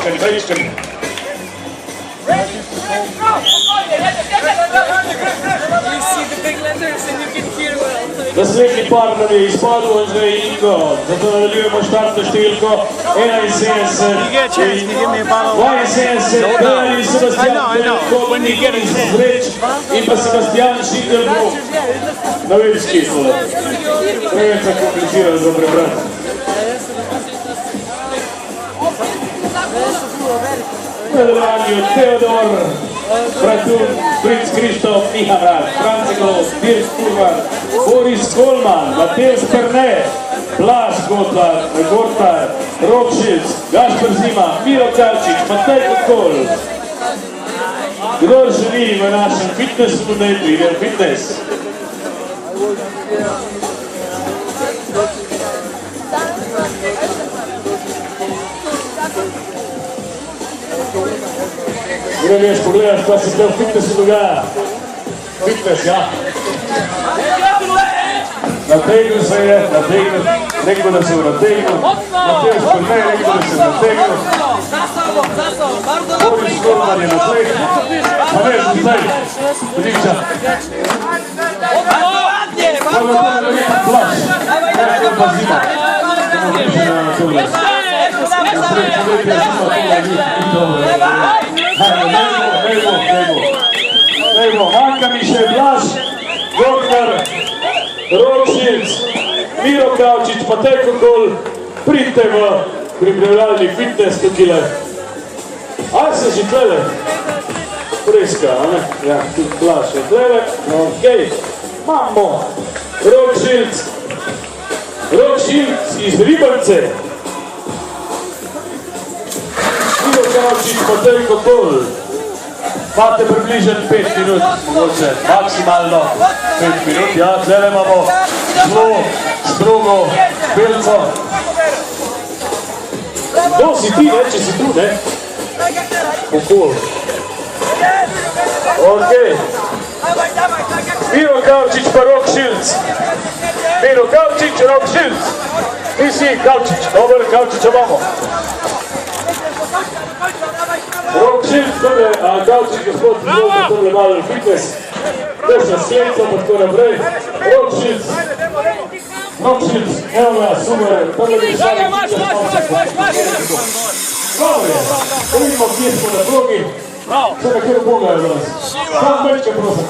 Iskani. You see the big letters and you can hear well. Naslednji par nam je izpadel Andrej Ingo, zato nadaljujemo štartno številko 71 in 72, Dani Sebastian Kodnik iz Zreč in pa Sebastian Šitelbrok. Novinski tole. Preveč kompliciran za prebrati. V nadaljevanju Teodor, Bratun, Princ Krištof, Miha Mrak, France Glos, Dirk Kurvan, Boris Kolman, Mateusz Perne, Blaž Gortar, Rok Šilc, Gašper Zima, Miro Kavčič, Matej Kokol. Kdor želi v našem fitnessu, naj pride v fitness. Greš pogledaš, kaj se v fitnessu dogaja. Fitness, ja. Nategnil se je, nekdo da se je nategnil. Mateusz Perne, nekdo da se je nategnil. Boris Kolman je na tleh. Pa ne, zdaj. Priča. Ovo je to nekaj Blaž. Nekaj pa Zima. Manjka mi še Blaž Gortar, Rok Šilc, Miro Kavčič, Matej Kokol, pridite v pripravljalni fitness tukaj. Ali se že tlele? Preska, a ne? Ja, tudi Blaž je tlele. Okej, imamo Rok Šilc iz Ribance. Miro Kavčič, Matej Kokol. Imate približno 5 minut, mogoče maksimalno 5 minut. Ja, tlele imamo zelo strogo belco. Kdo si ti, ne, če si tu, ne? Kokol. Okej. Miro Kavčič pa Rok Šilc. Miro Kavčič, Rok Šilc. Ti si Kavčič, dober, Kavčiča imamo. Rok Šilc, Kavčič, gospod, izvolite tole malo fitness. Desna sklenca, pa tako naprej. Rok Šilc, evo ga, super, tole bi šali. Dobre, vidimo, kje smo na progi. Sve na kjer Boga je danes. Sam večke prosim.